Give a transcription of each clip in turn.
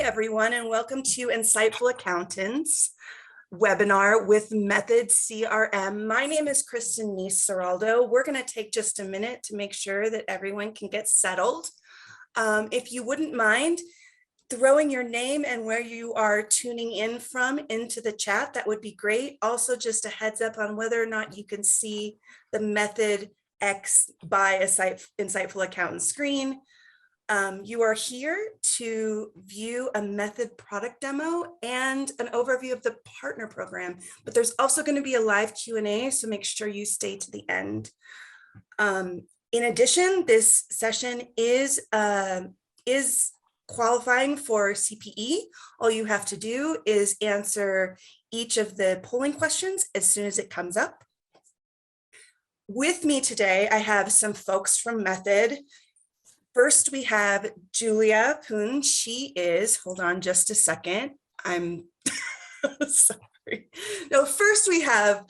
everyone, and welcome to Insightful Accountants webinar with Method CRM. My name is Kristen Nice-Seraldo. We're going to take just a minute to make sure that everyone can get settled. If you wouldn't mind throwing your name and where you are tuning in from into the chat, that would be great. Also, just a heads up on whether or not you can see the Method X by Insightful Accountant screen. You are here to view a Method product demo and an overview of the partner program, but there's also going to be a live Q&A, so make sure you stay to the end. In addition, this session is qualifying for CPE. All you have to do is answer each of the polling questions as soon as it comes up. With me today, I have some folks from Method. First, we have Julia Poon. She is, hold on just a second. I'm sorry. No, first we have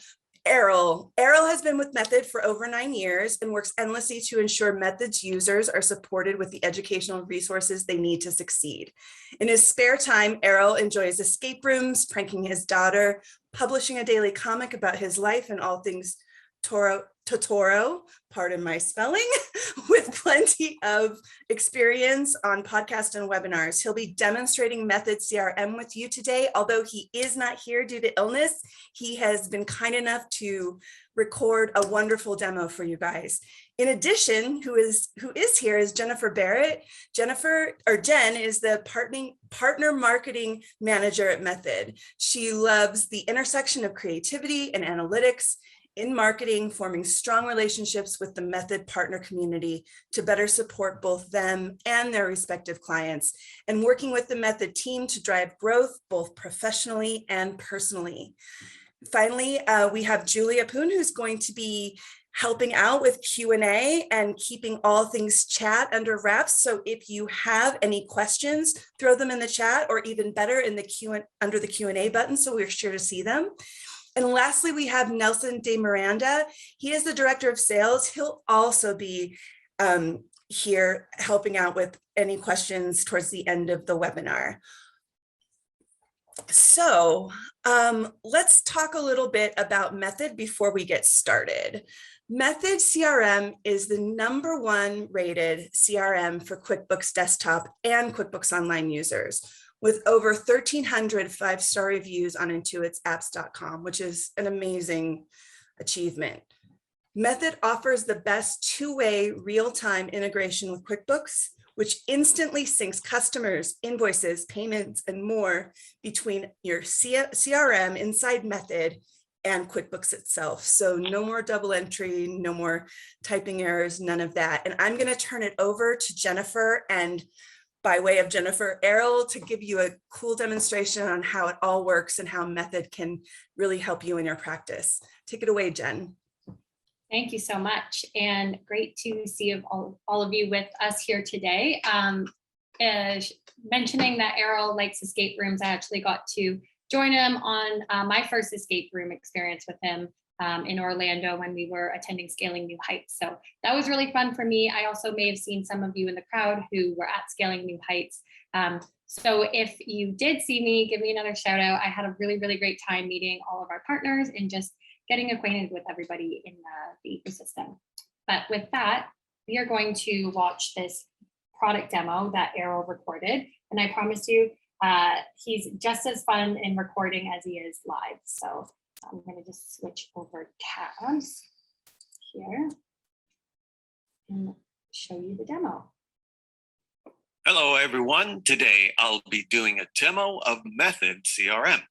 Errol. Errol has been with Method for over 9 years and works endlessly to ensure Method's users are supported with the educational resources they need to succeed. In his spare time, Errol enjoys escape rooms, pranking his daughter, publishing a daily comic about his life and all things Totoro, pardon my spelling, with plenty of experience on podcasts and webinars. He'll be demonstrating Method CRM with you today. Although he is not here due to illness, he has been kind enough to record a wonderful demo for you guys. In addition, who is here is Jennifer Barrett. Jen is the partner marketing manager at Method. She loves the intersection of creativity and analytics in marketing, forming strong relationships with the Method partner community to better support both them and their respective clients, and working with the Method team to drive growth both professionally and personally. Finally, we have Julia Poon, who's going to be helping out with Q&A and keeping all things chat under wraps. So if you have any questions, throw them in the chat, or even better, in the under the Q&A button, so we're sure to see them. And lastly, we have Nelson De Miranda. He is the director of sales. He'll also be here helping out with any questions towards the end of the webinar. So let's talk a little bit about Method before we get started. Method CRM is the #1 rated CRM for QuickBooks Desktop and QuickBooks Online users, with over 1,300 5-star reviews on intuitsapps.com, which is an amazing achievement. Method offers the best two-way real-time integration with QuickBooks, which instantly syncs customers, invoices, payments, and more between your CRM inside Method and QuickBooks itself. So no more double entry, no more typing errors, none of that. And I'm gonna turn it over to Jennifer, and by way of Jennifer, Errol, to give you a cool demonstration on how it all works and how Method can really help you in your practice. Take it away, Jen. Thank you so much, and great to see all of you with us here today. Mentioning that Errol likes escape rooms, I actually got to join him on my first escape room experience with him in Orlando when we were attending Scaling New Heights. So that was really fun for me. I also may have seen some of you in the crowd who were at Scaling New Heights. So if you did see me, give me another shout out. I had a really, really great time meeting all of our partners and just getting acquainted with everybody in the ecosystem. But with that, we are going to watch this product demo that Errol recorded. And I promise you, he's just as fun in recording as he is live. So I'm going to just switch over tabs here and show you the demo. Hello, everyone. Today, I'll be doing a demo of Method CRM.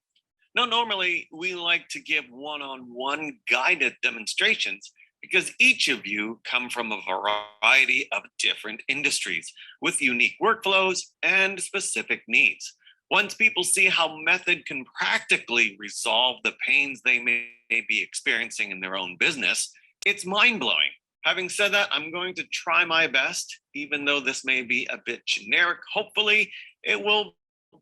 Now, normally, we like to give one-on-one guided demonstrations because each of you come from a variety of different industries with unique workflows and specific needs. Once people see how Method can practically resolve the pains they may be experiencing in their own business, it's mind-blowing. Having said that, I'm going to try my best, even though this may be a bit generic. Hopefully, it will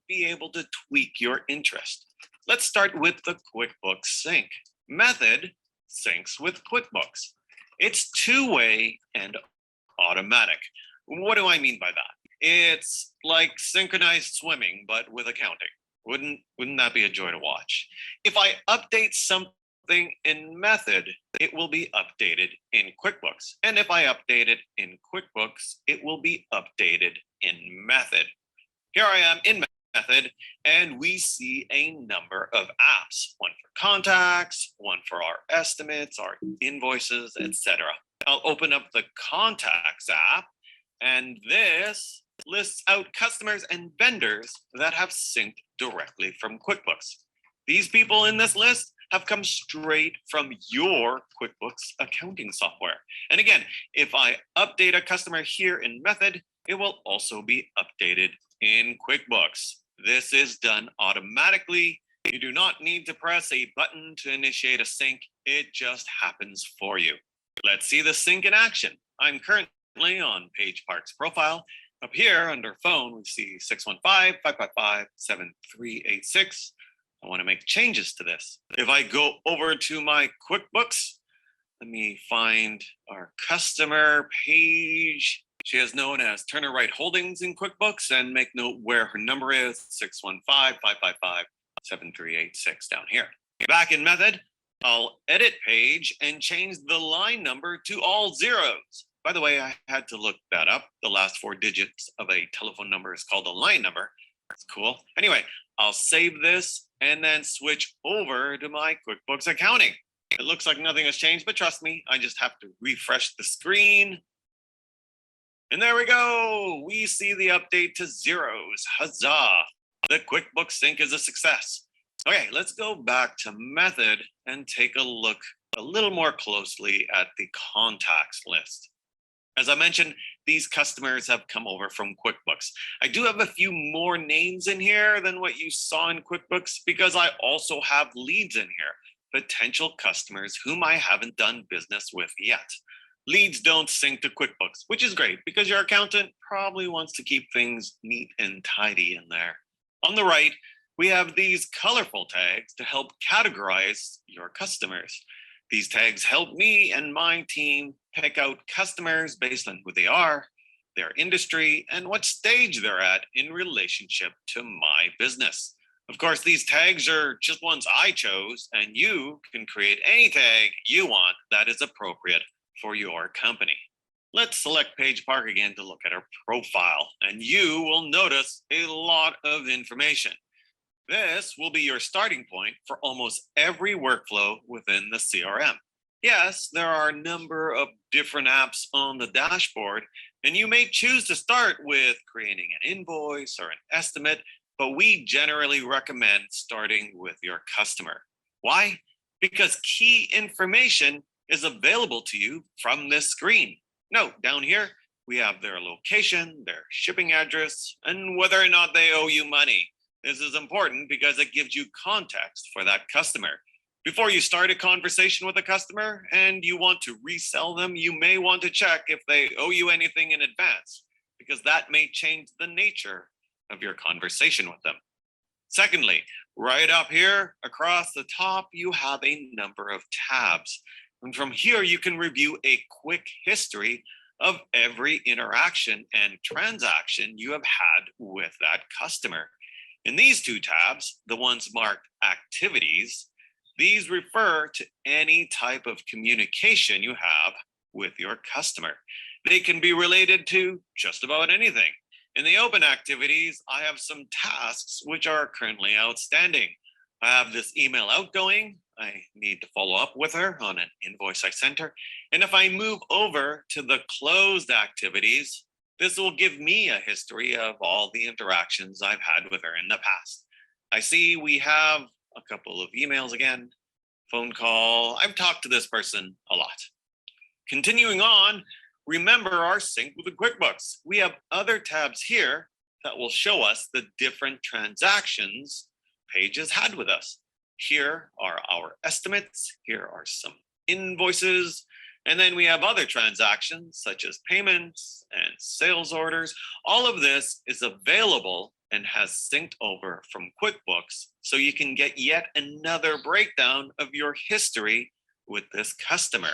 be able to tweak your interest. Let's start with the QuickBooks sync. Method syncs with QuickBooks. It's two-way and automatic. What do I mean by that? It's like synchronized swimming, but with accounting. Wouldn't that be a joy to watch? If I update something in Method, it will be updated in QuickBooks. And if I update it in QuickBooks, it will be updated in Method. Here I am in Method, and we see a number of apps, one for contacts, one for our estimates, our invoices, etc. I'll open up the contacts app, and this lists out customers and vendors that have synced directly from QuickBooks. These people in this list have come straight from your QuickBooks accounting software. And again, if I update a customer here in Method, it will also be updated in QuickBooks. This is done automatically. You do not need to press a button to initiate a sync. It just happens for you. Let's see the sync in action. I'm currently on Page Park's profile. Up here under phone, we see 615-555-7386. I want to make changes to this. If I go over to my QuickBooks, let me find our customer page. She is known as Turner Wright Holdings in QuickBooks, and make note where her number is, 615-555-7386 down here. Back in Method, I'll edit page and change the line number to all zeros. By the way, I had to look that up. The last 4 digits of a telephone number is called a line number. That's cool. Anyway, I'll save this and then switch over to my QuickBooks accounting. It looks like nothing has changed, but trust me, I just have to refresh the screen. And there we go. We see the update to zeros. Huzzah. The QuickBooks sync is a success. Okay, let's go back to Method and take a look a little more closely at the contacts list. As I mentioned, these customers have come over from QuickBooks. I do have a few more names in here than what you saw in QuickBooks because I also have leads in here, potential customers whom I haven't done business with yet. Leads don't sync to QuickBooks, which is great because your accountant probably wants to keep things neat and tidy in there. On the right, we have these colorful tags to help categorize your customers. These tags help me and my team pick out customers based on who they are, their industry, and what stage they're at in relationship to my business. Of course, these tags are just ones I chose, and you can create any tag you want that is appropriate for your company. Let's select Page Park again to look at our profile, and you will notice a lot of information. This will be your starting point for almost every workflow within the CRM. Yes, there are a number of different apps on the dashboard, and you may choose to start with creating an invoice or an estimate, but we generally recommend starting with your customer. Why? Because key information is available to you from this screen. Note down here, we have their location, their shipping address, and whether or not they owe you money. This is important because it gives you context for that customer. Before you start a conversation with a customer and you want to resell them, you may want to check if they owe you anything in advance, because that may change the nature of your conversation with them. Secondly, right up here across the top, you have a number of tabs. And from here, you can review a quick history of every interaction and transaction you have had with that customer. In these 2 tabs, the ones marked activities, these refer to any type of communication you have with your customer. They can be related to just about anything. In the open activities, I have some tasks which are currently outstanding. I have this email outgoing. I need to follow up with her on an invoice I sent her. And if I move over to the closed activities, this will give me a history of all the interactions I've had with her in the past. I see we have a couple of emails again, phone call. I've talked to this person a lot. Continuing on, remember our sync with the QuickBooks. We have other tabs here that will show us the different transactions Pages had with us. Here are our estimates. Here are some invoices. And then we have other transactions such as payments and sales orders. All of this is available and has synced over from QuickBooks, so you can get yet another breakdown of your history with this customer.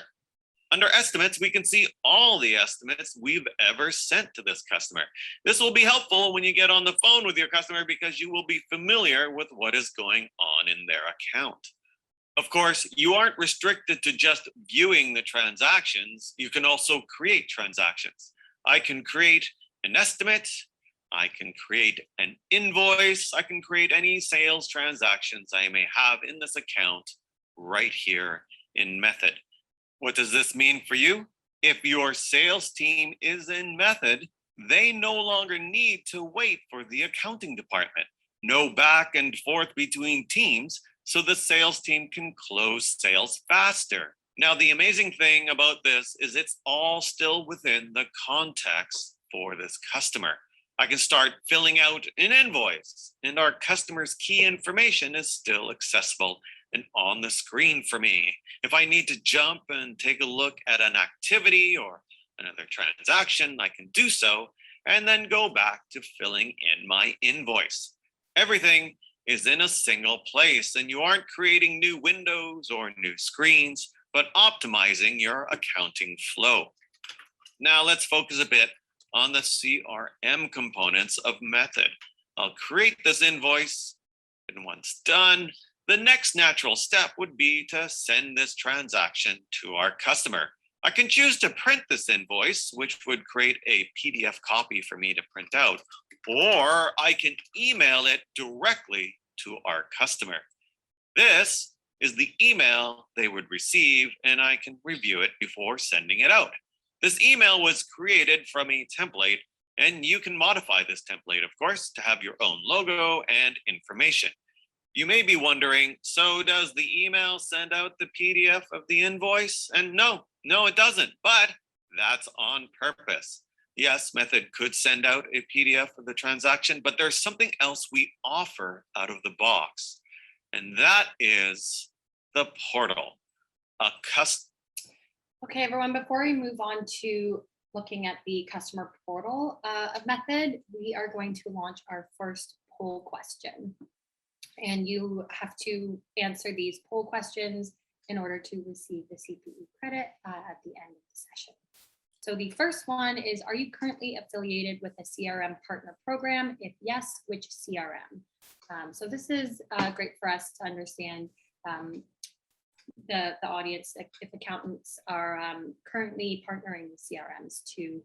Under estimates, we can see all the estimates we've ever sent to this customer. This will be helpful when you get on the phone with your customer because you will be familiar with what is going on in their account. Of course, you aren't restricted to just viewing the transactions. You can also create transactions. I can create an estimate. I can create an invoice. I can create any sales transactions I may have in this account right here in Method. What does this mean for you? If your sales team is in Method, they no longer need to wait for the accounting department. No back and forth between teams, so the sales team can close sales faster. Now, the amazing thing about this is it's all still within the context for this customer. I can start filling out an invoice, and our customer's key information is still accessible and on the screen for me. If I need to jump and take a look at an activity or another transaction, I can do so and then go back to filling in my invoice. Everything is in a single place, and you aren't creating new windows or new screens, but optimizing your accounting flow. Now let's focus a bit on the CRM components of Method. I'll create this invoice, and once done, the next natural step would be to send this transaction to our customer. I can choose to print this invoice, which would create a PDF copy for me to print out, or I can email it directly to our customer. This is the email they would receive, and I can review it before sending it out. This email was created from a template, and you can modify this template, of course, to have your own logo and information. You may be wondering, so does the email send out the PDF of the invoice? And no, it doesn't, but that's on purpose. Yes, Method could send out a PDF of the transaction, but there's something else we offer out of the box, and that is the portal. Okay, everyone, before we move on to looking at the customer portal of Method, we are going to launch our first poll question. And you have to answer these poll questions in order to receive the CPE credit at the end of the session. So the first one is, are you currently affiliated with a CRM partner program? If yes, which CRM? So this is great for us to understand the audience, if accountants are currently partnering with CRMs to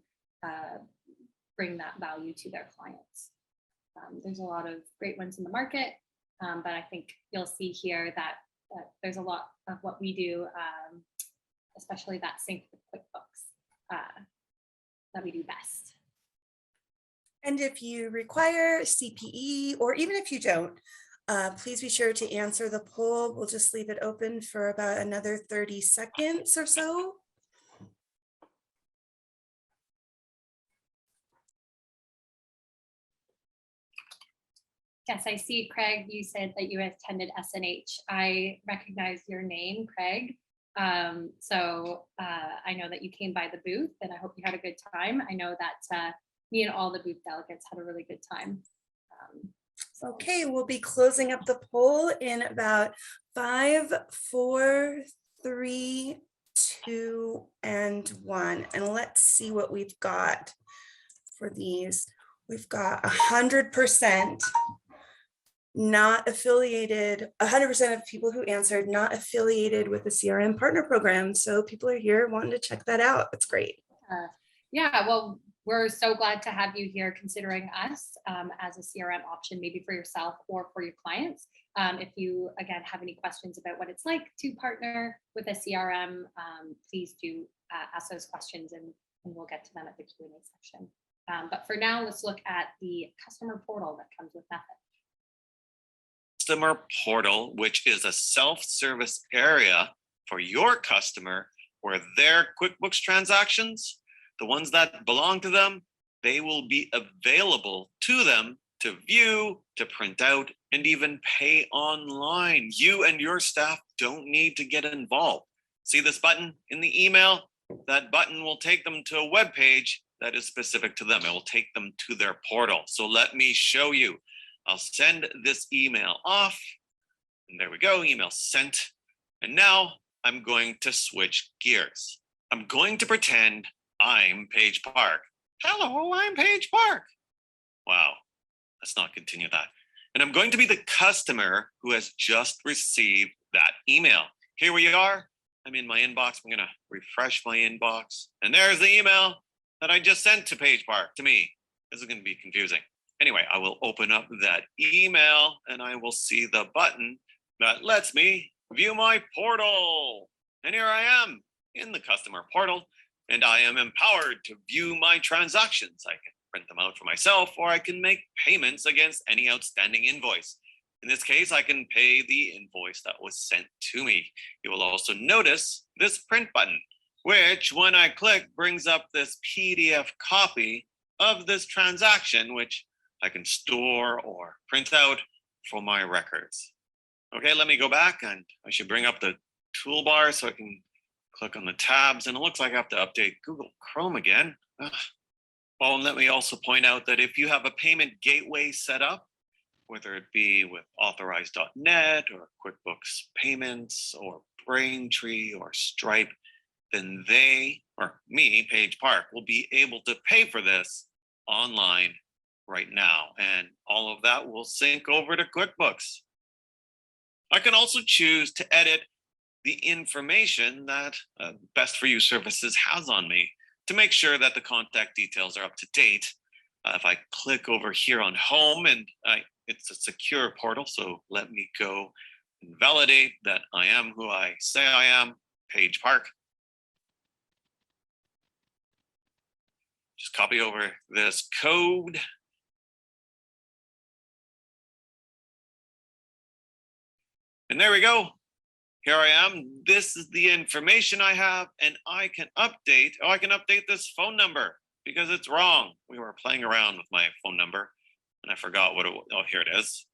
bring that value to their clients. There's a lot of great ones in the market, but I think you'll see here that there's a lot of what we do, especially that sync with QuickBooks, that we do best. And if you require CPE, or even if you don't, please be sure to answer the poll. We'll just leave it open for about another 30 seconds or so. Yes, I see, Craig, you said that you attended SNH. I recognize your name, Craig. So I know that you came by the booth, and I hope you had a good time. I know that me and all the booth delegates had a really good time. Okay, we'll be closing up the poll in about 5, 4, 3, 2, and 1. And let's see what we've got for these. We've got 100% not affiliated, 100% of people who answered not affiliated with the CRM partner program. So people are here wanting to check that out. That's great. Yeah, well, we're so glad to have you here considering us as a CRM option, maybe for yourself or for your clients. If you, again, have any questions about what it's like to partner with a CRM, please do ask those questions, and we'll get to them at the Q&A section. But for now, let's look at the customer portal that comes with Method. Customer portal, which is a self-service area for your customer where their QuickBooks transactions, the ones that belong to them, they will be available to them to view, to print out, and even pay online. You and your staff don't need to get involved. See this button in the email? That button will take them to a web page that is specific to them. It will take them to their portal. So let me show you. I'll send this email off, and there we go, email sent. And now I'm going to switch gears. I'm going to pretend I'm Paige Park. Hello, I'm Paige Park. Wow, let's not continue that. And I'm going to be the customer who has just received that email. Here we are. I'm in my inbox. I'm going to refresh my inbox. And there's the email that I just sent to Paige Park, to me. This is going to be confusing. Anyway, I will open up that email and I will see the button that lets me view my portal. And here I am in the customer portal, and I am empowered to view my transactions. I can print them out for myself, or I can make payments against any outstanding invoice. In this case, I can pay the invoice that was sent to me. You will also notice this print button, which when I click brings up this PDF copy of this transaction, which I can store or print out for my records. Okay, let me go back, and I should bring up the toolbar so I can click on the tabs, and it looks like I have to update Google Chrome again. Oh, and let me also point out that if you have a payment gateway set up, whether it be with Authorize.net or QuickBooks Payments or Braintree or Stripe, then they, or me, Paige Park, will be able to pay for this online right now. And all of that will sync over to QuickBooks. I can also choose to edit the information that Best for You Services has on me to make sure that the contact details are up to date. If I click over here on home, and it's a secure portal, so let me go and validate that I am who I say I am, Paige Park. Just copy over this code. And there we go. Here I am. This is the information I have, and I can update. Oh, I can update this phone number because it's wrong. We were playing around with my phone number and I forgot what it was. Oh, here it is.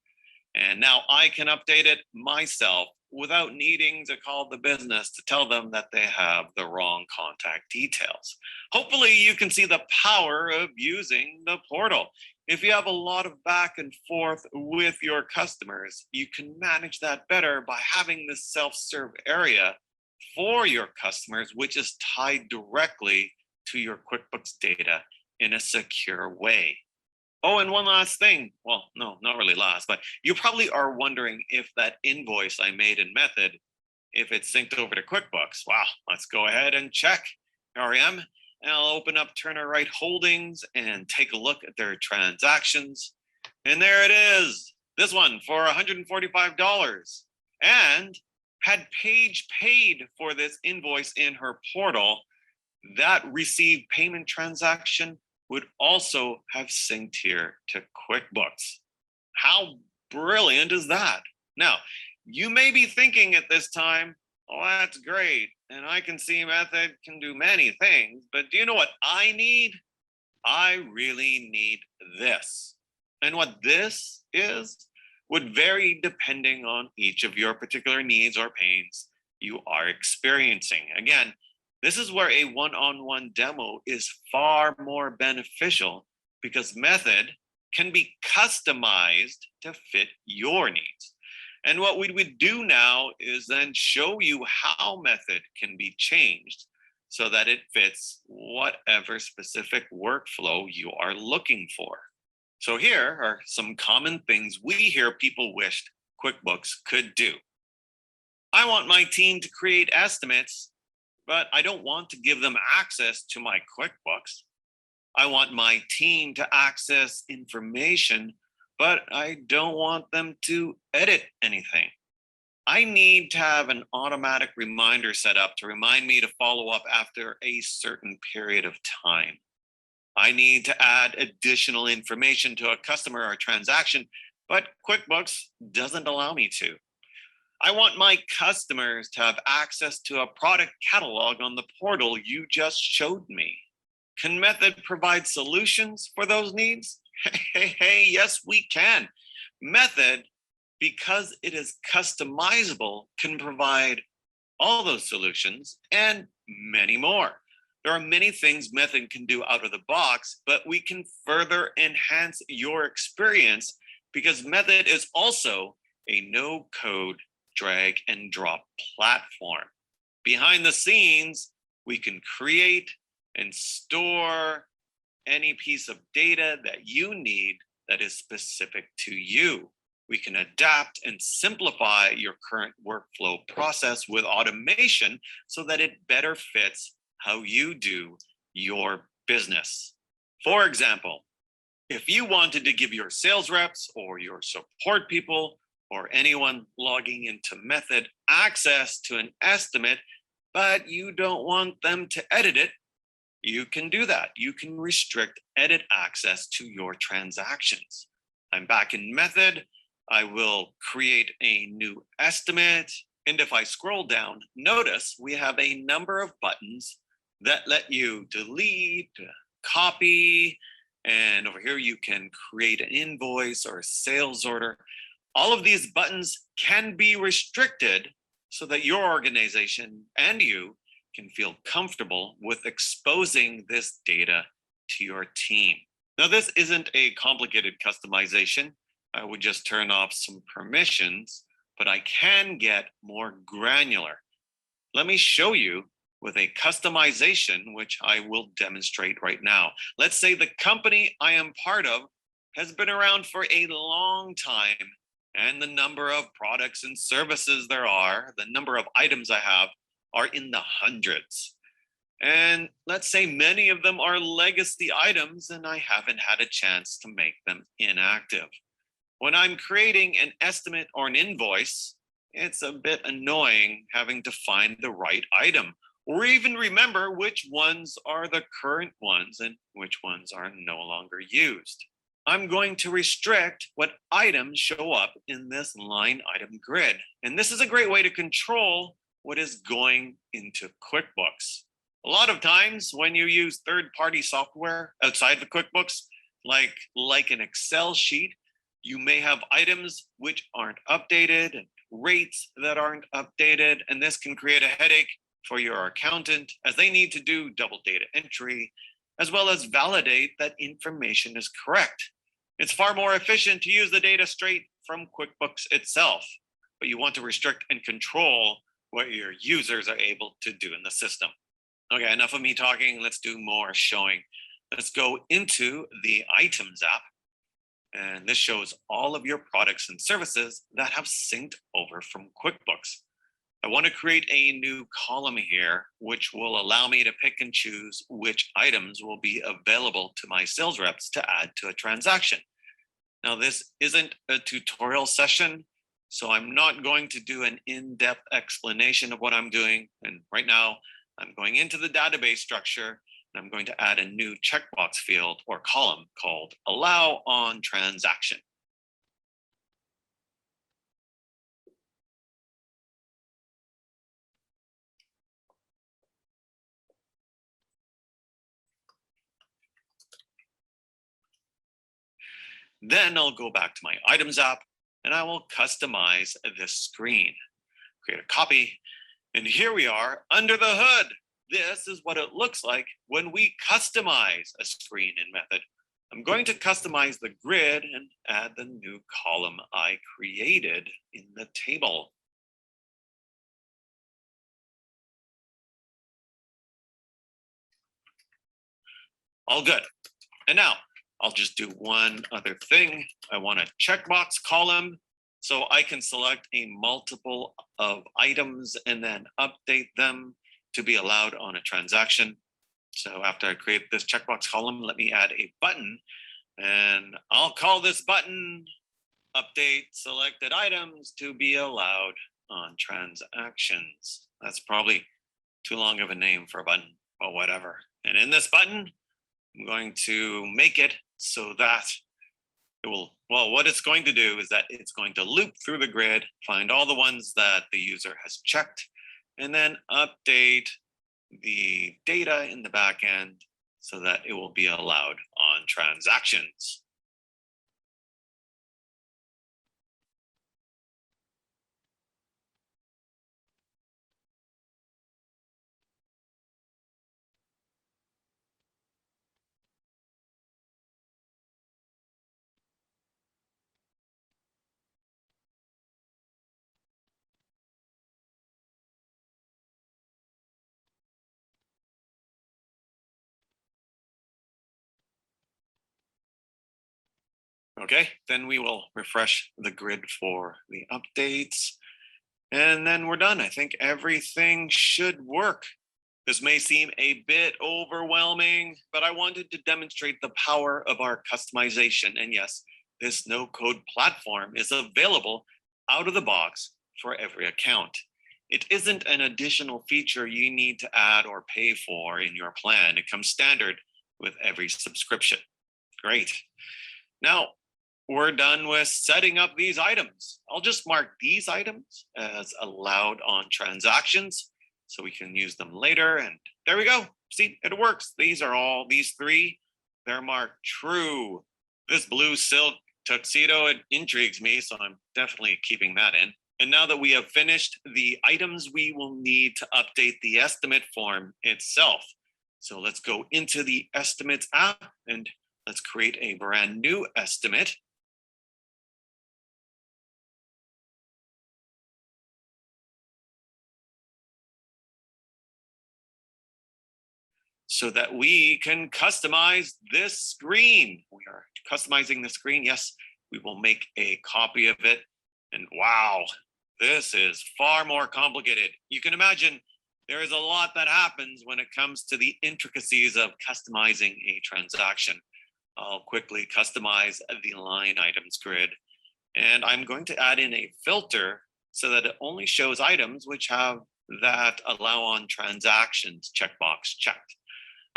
And now I can update it myself without needing to call the business to tell them that they have the wrong contact details. Hopefully you can see the power of using the portal. If you have a lot of back and forth with your customers, you can manage that better by having this self-serve area for your customers, which is tied directly to your QuickBooks data in a secure way. Oh, and one last thing. Well, no, not really last, but you probably are wondering if that invoice I made in Method, if it's synced over to QuickBooks. Wow, let's go ahead and check. Here I am. And I'll open up Turner Wright Holdings and take a look at their transactions. And there it is. This one for $145. And had Paige paid for this invoice in her portal, that received payment transaction would also have synced here to QuickBooks. How brilliant is that? Now, you may be thinking at this time, oh, that's great. And I can see Method can do many things, but do you know what I need? I really need this. And what this is would vary depending on each of your particular needs or pains you are experiencing. Again, this is where a one-on-one demo is far more beneficial because Method can be customized to fit your needs. And what we would do now is then show you how Method can be changed so that it fits whatever specific workflow you are looking for. So here are some common things we hear people wished QuickBooks could do. I want my team to create estimates, but I don't want to give them access to my QuickBooks. I want my team to access information, but I don't want them to edit anything. I need to have an automatic reminder set up to remind me to follow up after a certain period of time. I need to add additional information to a customer or transaction, but QuickBooks doesn't allow me to. I want my customers to have access to a product catalog on the portal you just showed me. Can Method provide solutions for those needs? Hey, yes, we can. Method, because it is customizable, can provide all those solutions and many more. There are many things Method can do out of the box, but we can further enhance your experience because Method is also a no-code drag and drop platform. Behind the scenes, We can create and store any piece of data that you need that is specific to you. We can adapt and simplify your current workflow process with automation so that it better fits how you do your business. For example, if you wanted to give your sales reps or your support people or anyone logging into Method access to an estimate, but you don't want them to edit it, you can do that. You can restrict edit access to your transactions. I'm back in Method. I will create a new estimate. And if I scroll down, notice we have a number of buttons that let you delete, copy, and over here you can create an invoice or a sales order. All of these buttons can be restricted so that your organization and you can feel comfortable with exposing this data to your team. Now, this isn't a complicated customization. I would just turn off some permissions, but I can get more granular. Let me show you with a customization, which I will demonstrate right now. Let's say the company I am part of has been around for a long time, and the number of products and services there are, the number of items I have, are in the hundreds. And let's say many of them are legacy items and I haven't had a chance to make them inactive. When I'm creating an estimate or an invoice, it's a bit annoying having to find the right item or even remember which ones are the current ones and which ones are no longer used. I'm going to restrict what items show up in this line item grid. And this is a great way to control what is going into QuickBooks. A lot of times when you use third-party software outside the QuickBooks, like an Excel sheet, you may have items which aren't updated, and rates that aren't updated, and this can create a headache for your accountant as they need to do double data entry, as well as validate that information is correct. It's far more efficient to use the data straight from QuickBooks itself, but you want to restrict and control what your users are able to do in the system. Okay, enough of me talking. Let's do more showing. Let's go into the Items app. And this shows all of your products and services that have synced over from QuickBooks. I want to create a new column here, which will allow me to pick and choose which items will be available to my sales reps to add to a transaction. Now, this isn't a tutorial session, so I'm not going to do an in-depth explanation of what I'm doing. And right now, I'm going into the database structure, and I'm going to add a new checkbox field or column called Allow on Transaction. Then I'll go back to my Items app, and I will customize this screen, create a copy, and here we are under the hood. This is what it looks like when we customize a screen in Method. I'm going to customize the grid and add the new column I created in the table. All good. And now I'll just do one other thing. I want a checkbox column so I can select a multiple of items and then update them to be allowed on a transaction. So after I create this checkbox column, let me add a button, and I'll call this button Update Selected Items to be allowed on transactions. That's probably too long of a name for a button, but whatever. And in this button, I'm going to make it so that it will, well, what it's going to do is that it's going to loop through the grid, find all the ones that the user has checked, and then update the data in the back end so that it will be allowed on transactions. Okay, then we will refresh the grid for the updates. And then we're done. I think everything should work. This may seem a bit overwhelming, but I wanted to demonstrate the power of our customization. And yes, this no-code platform is available out of the box for every account. It isn't an additional feature you need to add or pay for in your plan. It comes standard with every subscription. Great. Now, we're done with setting up these items. I'll just mark these items as allowed on transactions so we can use them later. And there we go. See, it works. These three, they're marked true. This blue silk tuxedo, it intrigues me, so I'm definitely keeping that in. And now that we have finished the items, we will need to update the estimate form itself. So let's go into the estimates app and let's create a brand new estimate. So that we can customize this screen. We are customizing the screen. Yes, we will make a copy of it. And wow, this is far more complicated. You can imagine there is a lot that happens when it comes to the intricacies of customizing a transaction. I'll quickly customize the line items grid. And I'm going to add in a filter so that it only shows items which have that allow on transactions checkbox checked.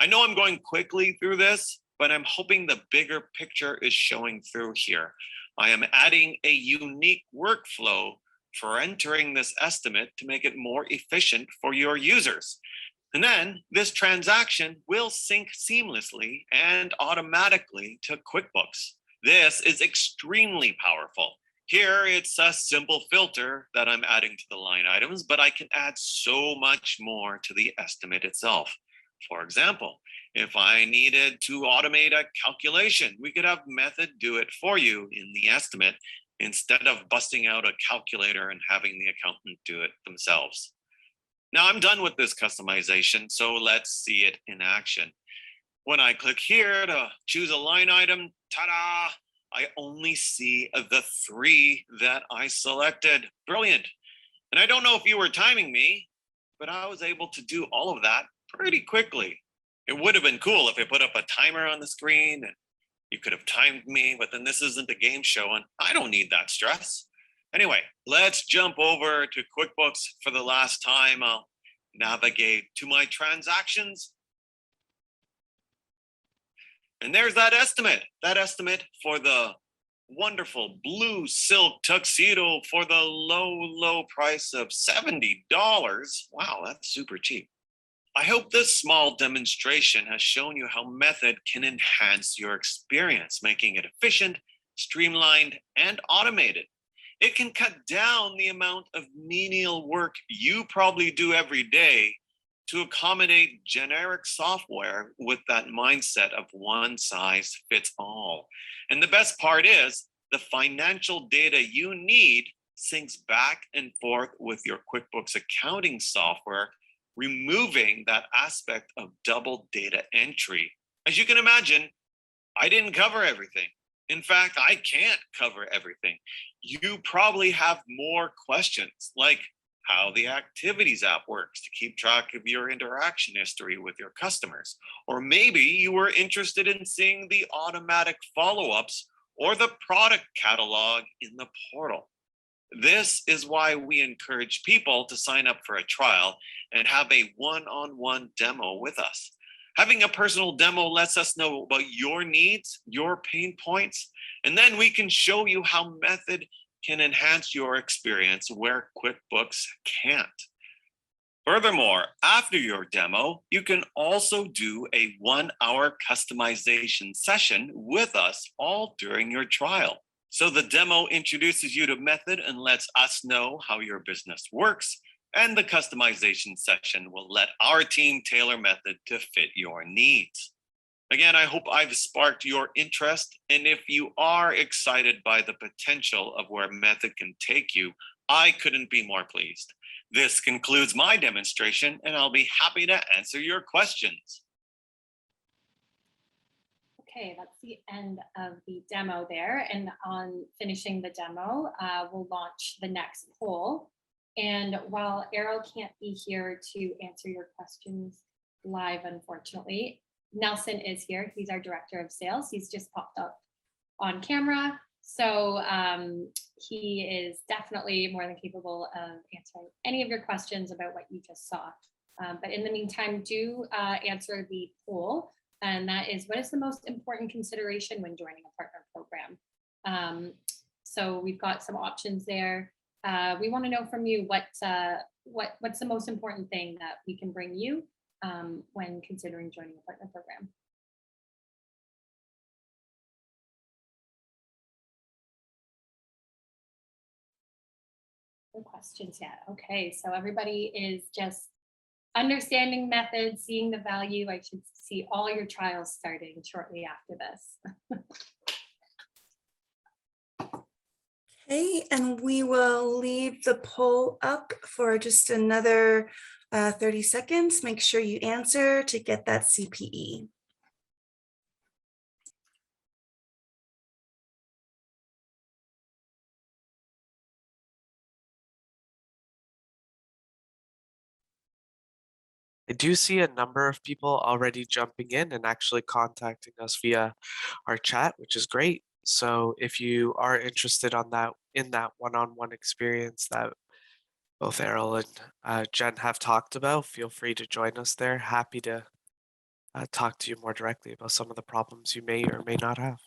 I know I'm going quickly through this, but I'm hoping the bigger picture is showing through here. I am adding a unique workflow for entering this estimate to make it more efficient for your users. And then this transaction will sync seamlessly and automatically to QuickBooks. This is extremely powerful. Here, it's a simple filter that I'm adding to the line items, but I can add so much more to the estimate itself. For example, if I needed to automate a calculation, we could have Method do it for you in the estimate instead of busting out a calculator and having the accountant do it themselves. Now I'm done with this customization, so let's see it in action. When I click here to choose a line item, ta-da! I only see the three that I selected. Brilliant. And I don't know if you were timing me, but I was able to do all of that pretty quickly. It would have been cool if I put up a timer on the screen and you could have timed me, but then this isn't a game show and I don't need that stress. Anyway, let's jump over to QuickBooks for the last time. I'll navigate to my transactions. And there's that estimate for the wonderful blue silk tuxedo for the low price of $70. Wow, that's super cheap. I hope this small demonstration has shown you how Method can enhance your experience, making it efficient, streamlined, and automated. It can cut down the amount of menial work you probably do every day to accommodate generic software with that mindset of one size fits all. And the best part is the financial data you need syncs back and forth with your QuickBooks accounting software, removing that aspect of double data entry. As you can imagine, I didn't cover everything. In fact, I can't cover everything. You probably have more questions, like how the activities app works to keep track of your interaction history with your customers. Or maybe you were interested in seeing the automatic follow-ups or the product catalog in the portal. This is why we encourage people to sign up for a trial and have a one-on-one demo with us. Having a personal demo lets us know about your needs, your pain points, and then we can show you how Method can enhance your experience where QuickBooks can't. Furthermore, after your demo, you can also do a 1-hour customization session with us all during your trial. So the demo introduces you to Method and lets us know how your business works, and the customization session will let our team tailor Method to fit your needs. Again, I hope I've sparked your interest, and if you are excited by the potential of where Method can take you, I couldn't be more pleased. This concludes my demonstration, and I'll be happy to answer your questions. Okay, that's the end of the demo there. And on finishing the demo, we'll launch the next poll. And while Errol can't be here to answer your questions live, unfortunately, Nelson is here. He's our director of sales. He's just popped up on camera. So he is definitely more than capable of answering any of your questions about what you just saw. But in the meantime, do answer the poll. And that is, what is the most important consideration when joining a partner program? So we've got some options there. We want to know from you what's the most important thing that we can bring you when considering joining a partner program. No questions yet. Okay, so everybody is just understanding methods, seeing the value. I should see all your trials starting shortly after this. Okay, and we will leave the poll up for just another 30 seconds. Make sure you answer to get that CPE. I do see a number of people already jumping in and actually contacting us via our chat, which is great. So if you are interested in that one-on-one experience that both Errol and Jen have talked about, feel free to join us there. Happy to talk to you more directly about some of the problems you may or may not have.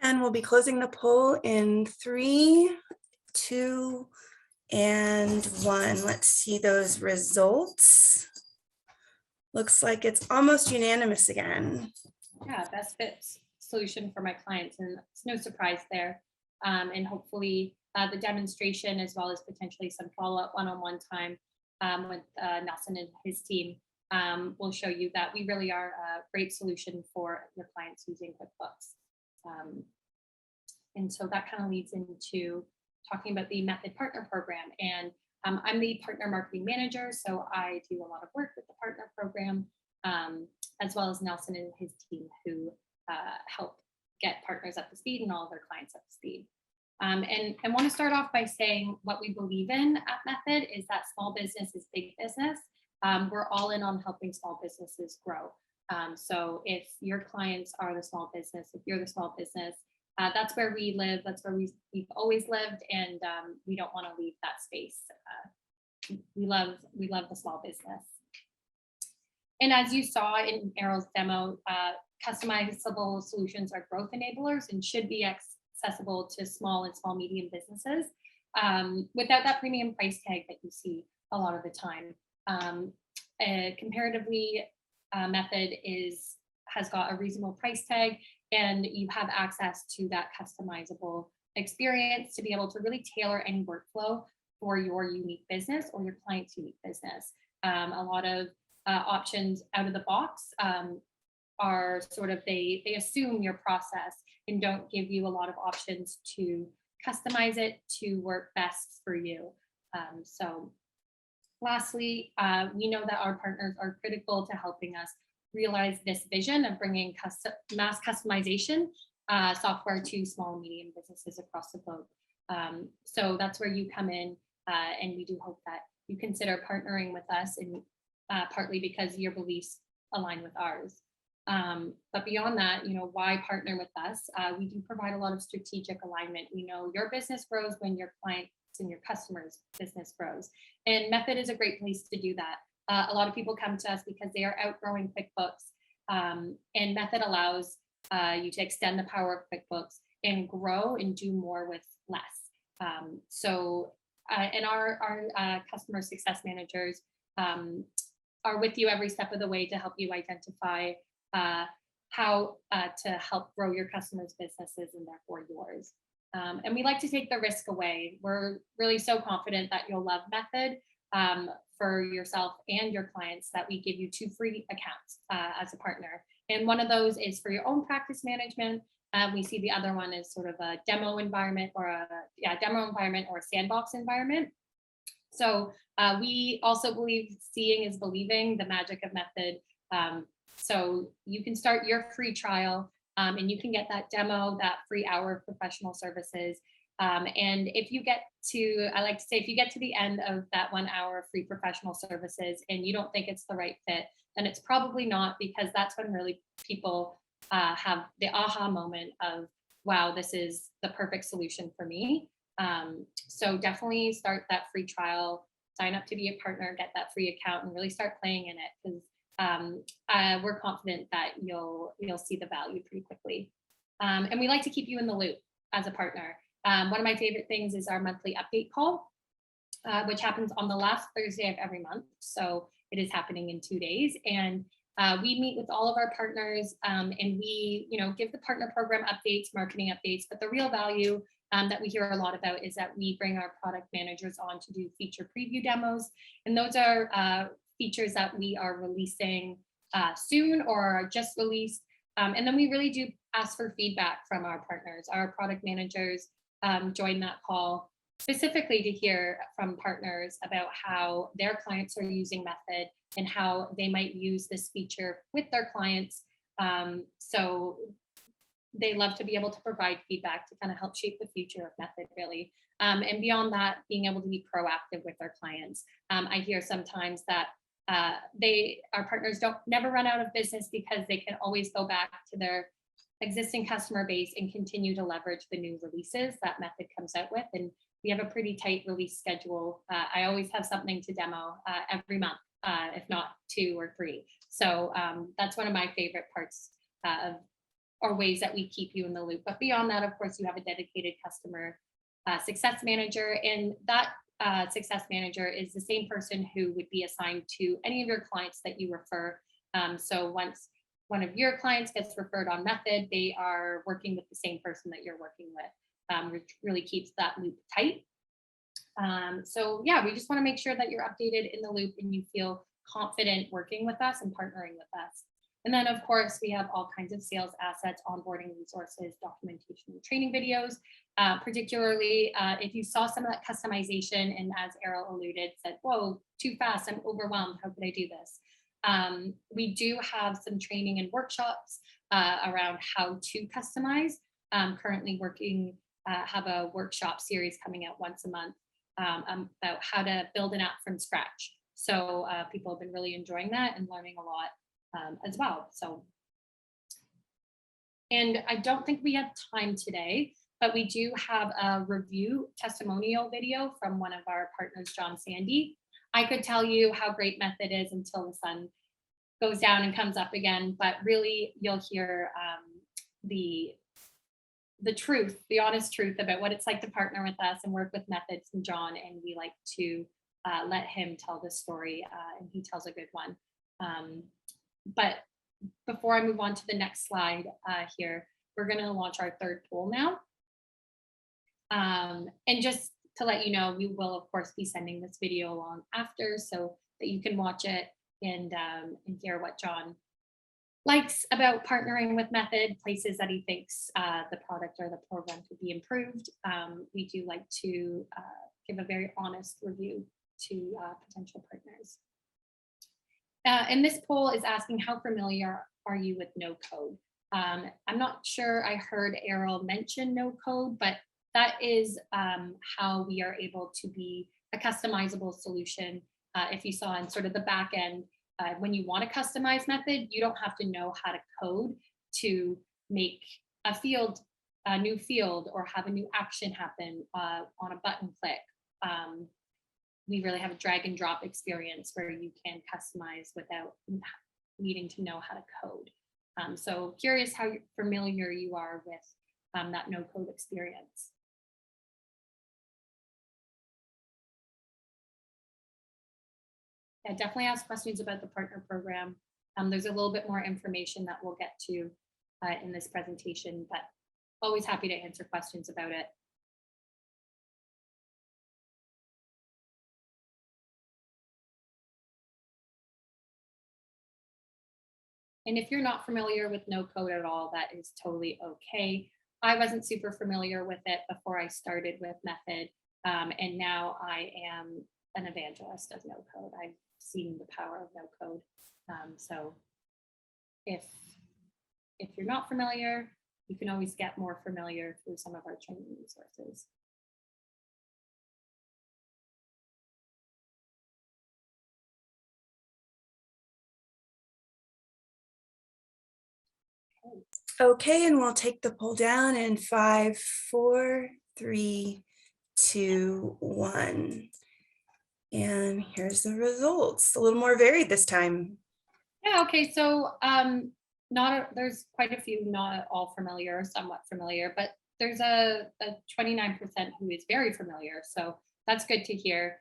And we'll be closing the poll in 3, 2, and 1. Let's see those results. Looks like it's almost unanimous again. Yeah, best fit solution for my clients, and it's no surprise there. And hopefully the demonstration, as well as potentially some follow-up one-on-one time with Nelson and his team, will show you that we really are a great solution for your clients using QuickBooks. And so that kind of leads into talking about the Method Partner Program. And I'm the partner marketing manager, so I do a lot of work with the partner program, as well as Nelson and his team, who help get partners up to speed and all of their clients up to speed. And I want to start off by saying what we believe in at Method is that small business is big business. We're all in on helping small businesses grow. So if your clients are the small business, if you're the small business, that's where we live. That's where we've always lived, and we don't want to leave that space. We love the small business. And as you saw in Errol's demo, customizable solutions are growth enablers and should be accessible to small and small medium businesses without that premium price tag that you see a lot of the time. Comparatively, Method has got a reasonable price tag, and you have access to that customizable experience to be able to really tailor any workflow for your unique business or your client's unique business. A lot of options out of the box are sort of, they assume your process and don't give you a lot of options to customize it to work best for you. So lastly, we know that our partners are critical to helping us realize this vision of bringing mass customization software to small and medium businesses across the globe. So that's where you come in, and we do hope that you consider partnering with us, and partly because your beliefs align with ours. But beyond that, why partner with us? We do provide a lot of strategic alignment. We know your business grows when your clients and your customers' business grows, and Method is a great place to do that. A lot of people come to us because they are outgrowing QuickBooks, and Method allows you to extend the power of QuickBooks and grow and do more with less. And our customer success managers are with you every step of the way to help you identify how to help grow your customers' businesses and therefore yours. And we like to take the risk away. We're really so confident that you'll love Method for yourself and your clients that we give you 2 free accounts as a partner. And one of those is for your own practice management. We see the other one as sort of a demo environment or a sandbox environment. So we also believe seeing is believing. The magic of Method So you can start your free trial and you can get that demo, that free hour of professional services. And if you get to, I like to say, if you get to the end of that 1 hour of free professional services and you don't think it's the right fit, then it's probably not, because that's when really people have the aha moment of, wow, this is the perfect solution for me. So definitely start that free trial, sign up to be a partner, get that free account, and really start playing in it, because we're confident that you'll see the value pretty quickly. And we like to keep you in the loop as a partner. One of my favorite things is our monthly update call, which happens on the last Thursday of every month. So it is happening in 2 days. And we meet with all of our partners and we, give the partner program updates, marketing updates, but the real value that we hear a lot about is that we bring our product managers on to do feature preview demos. And those are features that we are releasing soon or are just released. And then we really do ask for feedback from our partners. Our product managers join that call specifically to hear from partners about how their clients are using Method and how they might use this feature with their clients. So they love to be able to provide feedback to kind of help shape the future of Method, really. And beyond that, being able to be proactive with their clients. I hear sometimes that our partners never run out of business because they can always go back to their existing customer base and continue to leverage the new releases that Method comes out with. And we have a pretty tight release schedule. I always have something to demo every month, if not 2 or 3. So that's one of my favorite parts or ways that we keep you in the loop. But beyond that, of course, you have a dedicated customer success manager, and that success manager is the same person who would be assigned to any of your clients that you refer. So once one of your clients gets referred on Method, they are working with the same person that you're working with, which really keeps that loop tight. So yeah, we just want to make sure that you're updated in the loop and you feel confident working with us and partnering with us. And then of course, we have all kinds of sales assets, onboarding resources, documentation, and training videos. Particularly if you saw some of that customization and, as Errol alluded, said, whoa, too fast, I'm overwhelmed, how could I do this? We do have some training and workshops around how to customize. Currently have a workshop series coming out once a month about how to build an app from scratch. So people have been really enjoying that and learning a lot as well. So, and I don't think we have time today, but we do have a review testimonial video from one of our partners, John Sandy. I could tell you how great Method is until the sun goes down and comes up again, but really you'll hear the truth, the honest truth about what it's like to partner with us and work with Methods and John, and we like to let him tell the story, and he tells a good one. But before I move on to the next slide here, we're going to launch our third poll now. And just to let you know, we will of course be sending this video along after so that you can watch it and hear what John likes about partnering with Method, places that he thinks the product or the program could be improved. We do like to give a very honest review to potential partners. And this poll is asking, how familiar are you with no code? I'm not sure I heard Errol mention no code, but that is how we are able to be a customizable solution. If you saw in sort of the back end, when you want to customize Method, you don't have to know how to code to make a new field, or have a new action happen on a button click. We really have a drag and drop experience where you can customize without needing to know how to code. So curious how familiar you are with that no code experience. Yeah, definitely ask questions about the partner program. There's a little bit more information that we'll get to in this presentation, but always happy to answer questions about it. And if you're not familiar with no code at all, that is totally okay. I wasn't super familiar with it before I started with Method, and now I am an evangelist of no code. I've seen the power of no code. So if you're not familiar, you can always get more familiar through some of our training resources. Okay, and we'll take the poll down in 5, 4, 3, 2, 1. And here's the results. A little more varied this time. Yeah, okay, so there's quite a few not all familiar, somewhat familiar, but there's a 29% who is very familiar. So that's good to hear.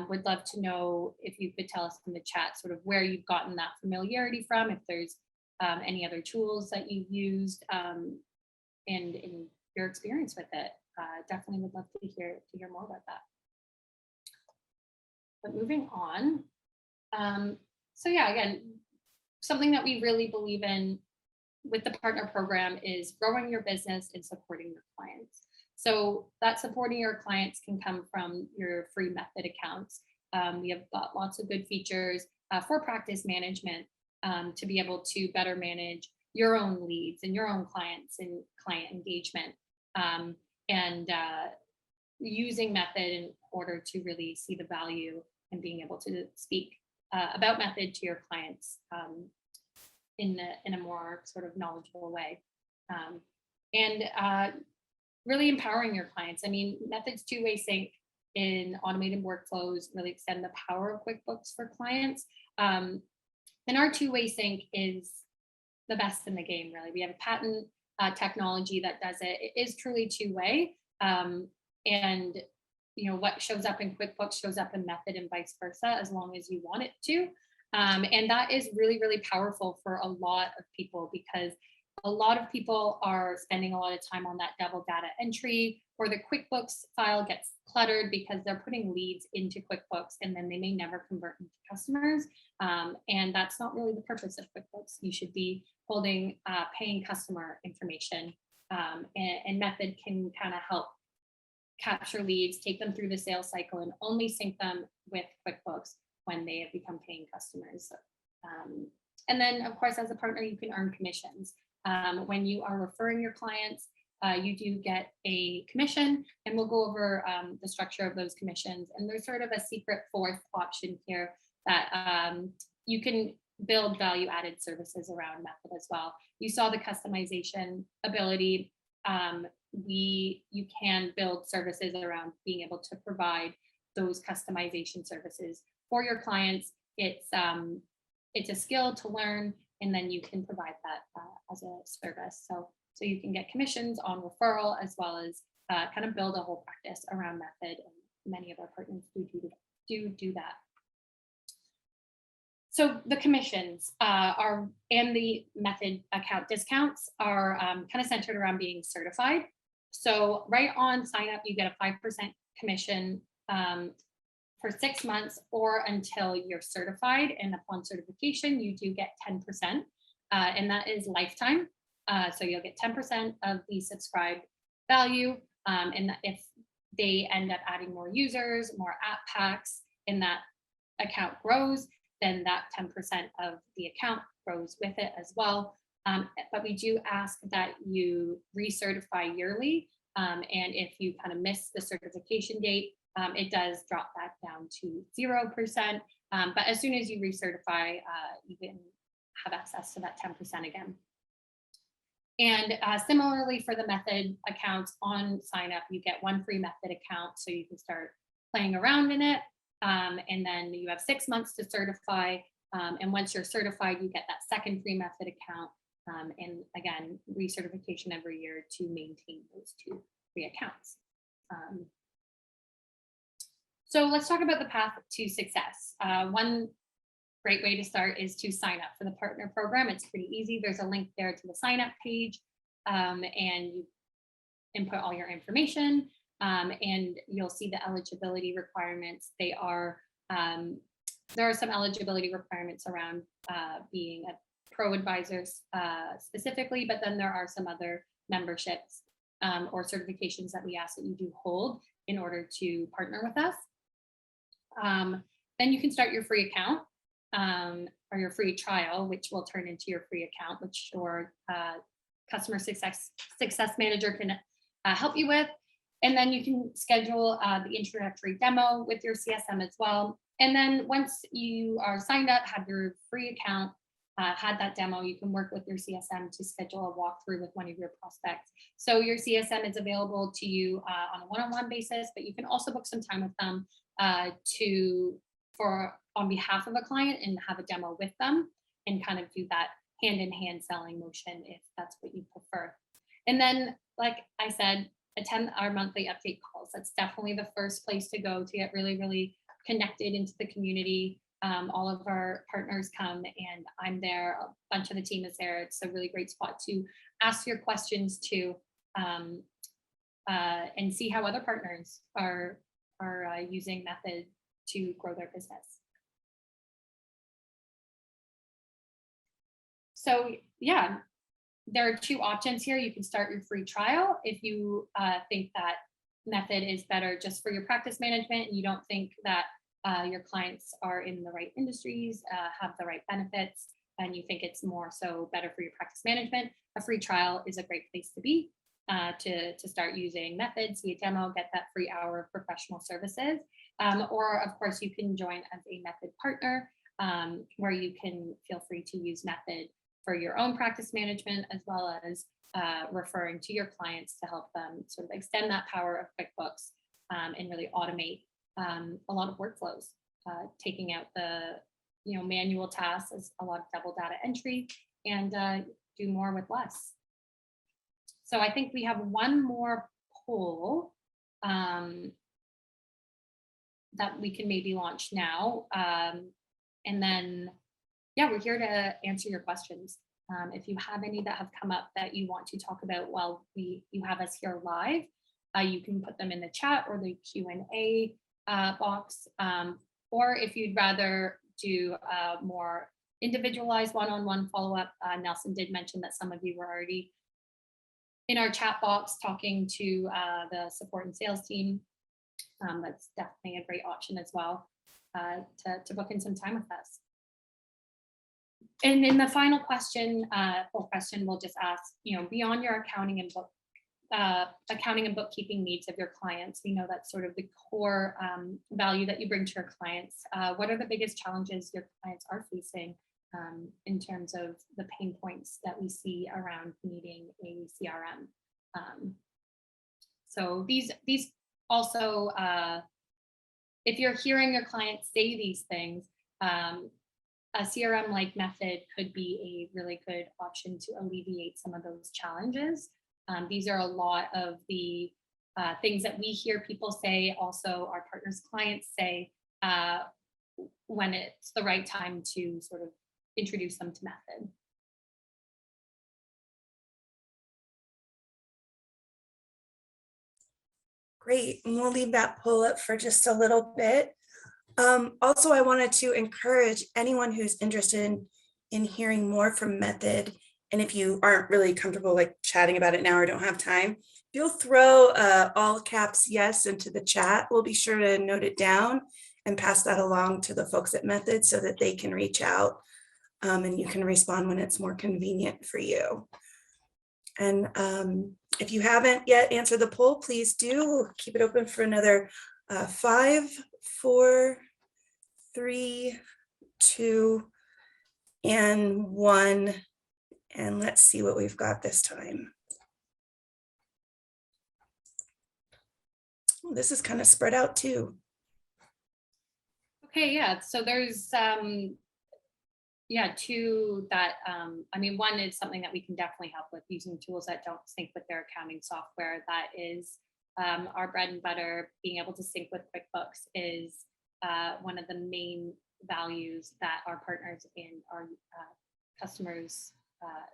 Would love to know if you could tell us in the chat sort of where you've gotten that familiarity from, if there's any other tools that you've used, and in your experience with it. Definitely would love to hear more about that. But moving on. So yeah, again, something that we really believe in with the partner program is growing your business and supporting your clients. So that supporting your clients can come from your free method accounts. We have got lots of good features for practice management to be able to better manage your own leads and your own clients and client engagement, and using method in order to really see the value and being able to speak about method to your clients in a more sort of knowledgeable way, and really empowering your clients. I mean, methods two-way sync in automated workflows really extend the power of QuickBooks for clients. And our two-way sync is the best in the game, really. We have a patent technology that does it. It is truly two-way. And what shows up in QuickBooks shows up in method and vice versa, as long as you want it to. And that is really, really powerful for a lot of people, because a lot of people are spending a lot of time on that double data entry, or the QuickBooks file gets cluttered because they're putting leads into QuickBooks and then they may never convert into customers. And that's not really the purpose of QuickBooks. You should be holding paying customer information, and method can kind of help capture leads, take them through the sales cycle, and only sync them with QuickBooks when they have become paying customers. And then, of course, as a partner, you can earn commissions. When you are referring your clients, you do get a commission, and we'll go over the structure of those commissions. And there's sort of a secret fourth option here that you can build value-added services around method as well. You saw the customization ability. You can build services around being able to provide those customization services for your clients. It's a skill to learn, and then you can provide that as a service. So you can get commissions on referral, as well as kind of build a whole practice around method. And many of our partners do that. So the commissions and the method account discounts are kind of centered around being certified. So right on sign up, you get a 5% commission for 6 months or until you're certified. And upon certification, you do get 10%, and that is lifetime. So you'll get 10% of the subscribed value. And if they end up adding more users, more app packs, and that account grows, then that 10% of the account grows with it as well. But we do ask that you recertify yearly. And if you kind of miss the certification date, it does drop that down to 0%. But as soon as you recertify, you can have access to that 10% again. And similarly for the method accounts, on sign up, you get one free method account, so you can start playing around in it. And then you have 6 months to certify. And once you're certified, you get that second free method account. And again, recertification every year to maintain those 2 free accounts. So let's talk about the path to success. One great way to start is to sign up for the partner program. It's pretty easy. There's a link there to the sign up page, and you input all your information, and you'll see the eligibility requirements. There are some eligibility requirements around being a ProAdvisor specifically, but then there are some other memberships or certifications that we ask that you do hold in order to partner with us. Then you can start your free account. your free trial, which will turn into your free account, which your customer success manager can help you with. And then you can schedule the introductory demo with your CSM as well. And then once you are signed up, have your free account, had that demo, you can work with your CSM to schedule a walkthrough with one of your prospects. So your CSM is available to you on a one-on-one basis, but you can also book some time with them on behalf of a client and have a demo with them and kind of do that hand-in-hand selling motion if that's what you prefer. And then, like I said, attend our monthly update calls. That's definitely the first place to go to get really, really connected into the community. All of our partners come and I'm there, a bunch of the team is there. It's a really great spot to ask your questions to and see how other partners are using Method to grow their business. So yeah, there are two options here. You can start your free trial if you think that Method is better just for your practice management and you don't think that your clients are in the right industries, have the right benefits, and you think it's more so better for your practice management. A free trial is a great place to be to start using Method, see a demo, get that free hour of professional services. Or of course you can join as a Method partner where you can feel free to use Method for your own practice management, as well as referring to your clients to help them sort of extend that power of QuickBooks and really automate a lot of workflows, taking out the manual tasks, as a lot of double data entry, and do more with less. So I think we have one more poll that we can maybe launch now, and then yeah, we're here to answer your questions. If you have any that have come up that you want to talk about while you have us here live, you can put them in the chat or the Q&A box, or if you'd rather do a more individualized one-on-one follow-up. Nelson did mention that some of you were already in our chat box talking to the support and sales team. That's definitely a great option as well to book in some time with us. And in the final question, we'll just ask, beyond your accounting and bookkeeping needs of your clients, we know that's sort of the core value that you bring to your clients. What are the biggest challenges your clients are facing in terms of the pain points that we see around needing a CRM? So these also, if you're hearing your clients say these things, a CRM like Method could be a really good option to alleviate some of those challenges. These are a lot of the things that we hear people say, also our partners' clients say, when it's the right time to sort of introduce them to Method. Great, and we'll leave that poll up for just a little bit. Also, I wanted to encourage anyone who's interested in hearing more from Method, and if you aren't really comfortable like chatting about it now or don't have time, if you'll throw all caps yes into the chat, we'll be sure to note it down and pass that along to the folks at Method so that they can reach out and you can respond when it's more convenient for you. And if you haven't yet answered the poll, please do. We'll keep it open for another 5, 4, 3, 2, and 1. And let's see what we've got this time. Oh, this is kind of spread out too. Okay, yeah, so there's two that, one is something that we can definitely help with, using tools that don't sync with their accounting software. That is our bread and butter. Being able to sync with QuickBooks is one of the main values that our partners and our customers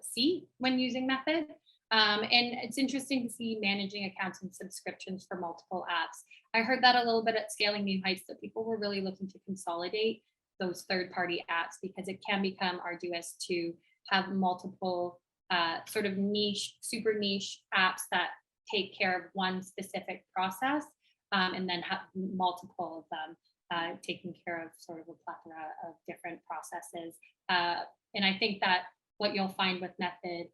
see when using Method. And it's interesting to see managing accounts and subscriptions for multiple apps. I heard that a little bit at Scaling New Heights, that people were really looking to consolidate those third-party apps because it can become arduous to have multiple sort of niche, super niche apps that take care of one specific process and then have multiple of them. taking care of sort of a plethora of different processes. And I think that what you'll find with Method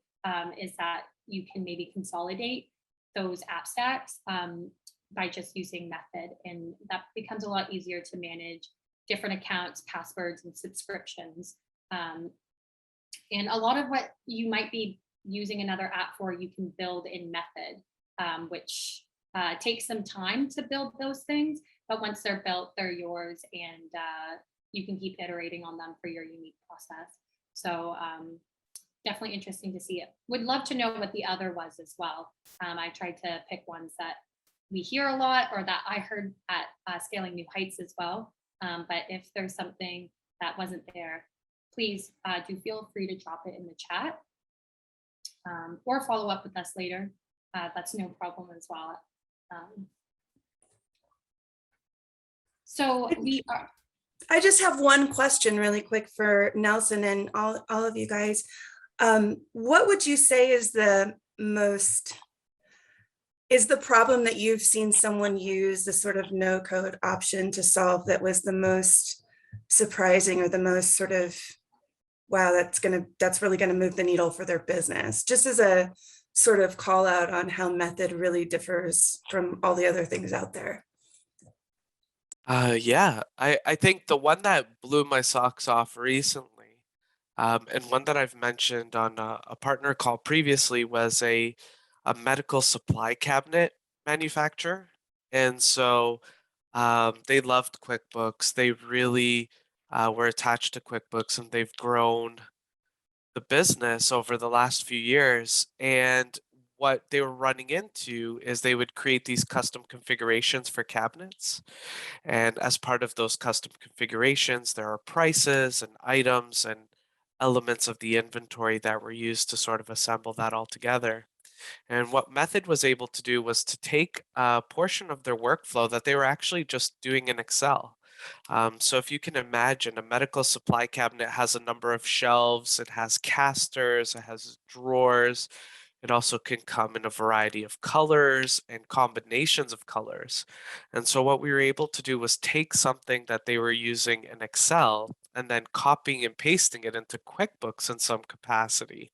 is that you can maybe consolidate those app stacks by just using Method. And that becomes a lot easier to manage different accounts, passwords, and subscriptions. And a lot of what you might be using another app for, you can build in Method, which takes some time to build those things. But once they're built, they're yours, and you can keep iterating on them for your unique process. So definitely interesting to see it. Would love to know what the other was as well. I tried to pick ones that we hear a lot or that I heard at Scaling New Heights as well. But if there's something that wasn't there, please do feel free to drop it in the chat or follow up with us later. That's no problem as well. So we are. I just have one question really quick for Nelson and all of you guys. What would you say is the problem that you've seen someone use the sort of no code option to solve that was the most surprising or the most sort of, wow, that's really gonna move the needle for their business, just as a sort of call out on how Method really differs from all the other things out there? Yeah, I think the one that blew my socks off recently, and one that I've mentioned on a partner call previously, was a medical supply cabinet manufacturer. And so they loved QuickBooks. They really were attached to QuickBooks, and they've grown the business over the last few years. And what they were running into is they would create these custom configurations for cabinets. And as part of those custom configurations, there are prices and items and elements of the inventory that were used to sort of assemble that all together. And what Method was able to do was to take a portion of their workflow that they were actually just doing in Excel. So if you can imagine, a medical supply cabinet has a number of shelves, it has casters, it has drawers. It also can come in a variety of colors and combinations of colors. And so what we were able to do was take something that they were using in Excel and then copying and pasting it into QuickBooks in some capacity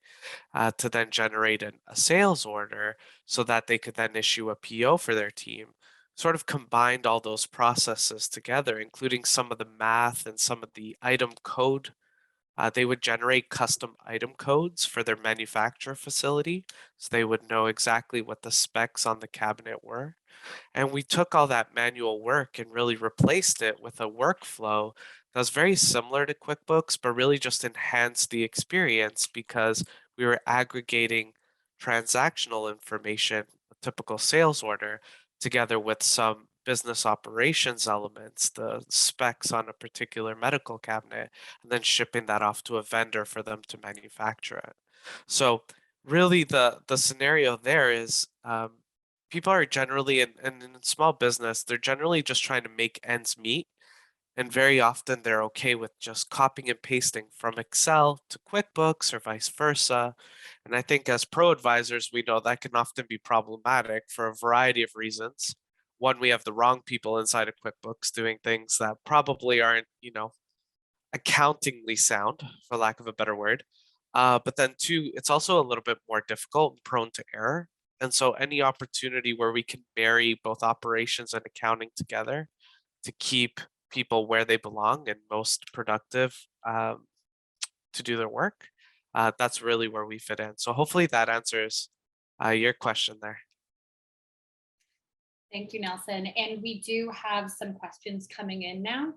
to then generate a sales order so that they could then issue a PO for their team. Sort of combined all those processes together, including some of the math and some of the item code. They would generate custom item codes for their manufacturer facility, so they would know exactly what the specs on the cabinet were. And we took all that manual work and really replaced it with a workflow that was very similar to QuickBooks, but really just enhanced the experience because we were aggregating transactional information, a typical sales order, together with some business operations elements, the specs on a particular medical cabinet, and then shipping that off to a vendor for them to manufacture it. So really the scenario there is people are generally in small business, they're generally just trying to make ends meet. And very often they're okay with just copying and pasting from Excel to QuickBooks or vice versa. And I think as pro advisors, we know that can often be problematic for a variety of reasons. One, we have the wrong people inside of QuickBooks doing things that probably aren't, accountingly sound, for lack of a better word. But then two, it's also a little bit more difficult and prone to error. And so any opportunity where we can marry both operations and accounting together to keep people where they belong and most productive to do their work, that's really where we fit in. So hopefully that answers your question there. Thank you, Nelson. And we do have some questions coming in now.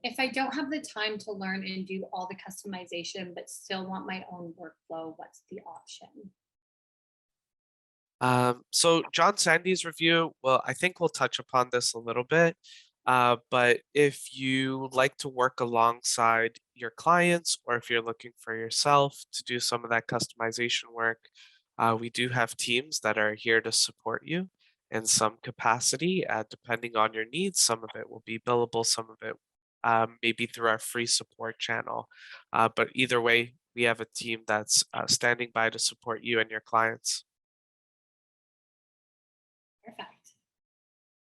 If I don't have the time to learn and do all the customization, but still want my own workflow, what's the option? So John Sandy's review, well, I think we'll touch upon this a little bit. But if you like to work alongside your clients, or if you're looking for yourself to do some of that customization work, we do have teams that are here to support you in some capacity, depending on your needs. Some of it will be billable, some of it maybe through our free support channel. But either way, we have a team that's standing by to support you and your clients. Perfect.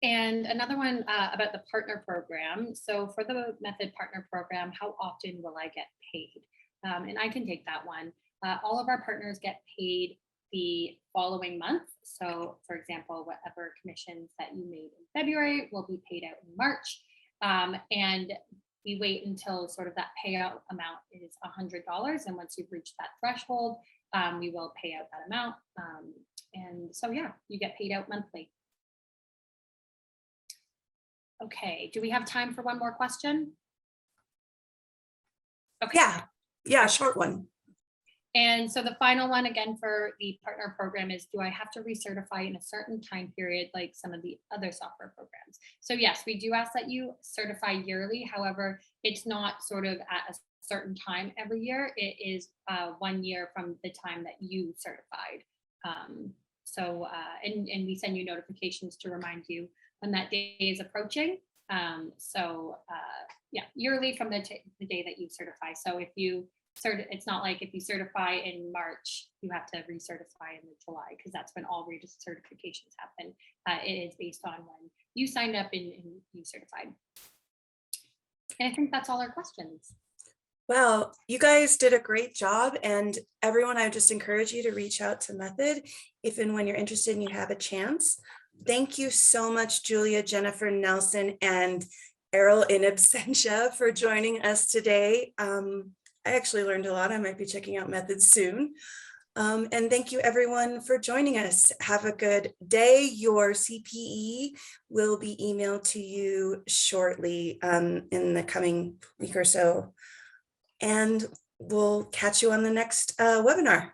And another one about the partner program. So for the Method partner program, how often will I get paid? And I can take that one. All of our partners get paid the following month. So for example, whatever commissions that you made in February will be paid out in March. And we wait until sort of that payout amount is $100. And once you've reached that threshold, we will pay out that amount. And so, yeah, you get paid out monthly. Okay, do we have time for one more question? Okay. Yeah, short one. And so the final one again for the partner program is, do I have to recertify in a certain time period like some of the other software programs? So yes, we do ask that you certify yearly. However, it's not sort of at a certain time every year. It is 1 year from the time that you certified. And we send you notifications to remind you when that day is approaching. Yeah, yearly from the day that you certify. So if you it's not like if you certify in March, you have to recertify in July, because that's when all certifications happen. It is based on when you signed up and you certified. And I think that's all our questions. Well, you guys did a great job, and everyone, I just encourage you to reach out to Method if and when you're interested and you have a chance. Thank you so much, Julia, Jennifer, Nelson, and Errol in absentia for joining us today. I actually learned a lot. I might be checking out Method soon. And thank you everyone for joining us. Have a good day. Your CPE will be emailed to you shortly in the coming week or so. And we'll catch you on the next webinar.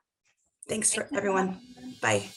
Thanks for everyone. Bye.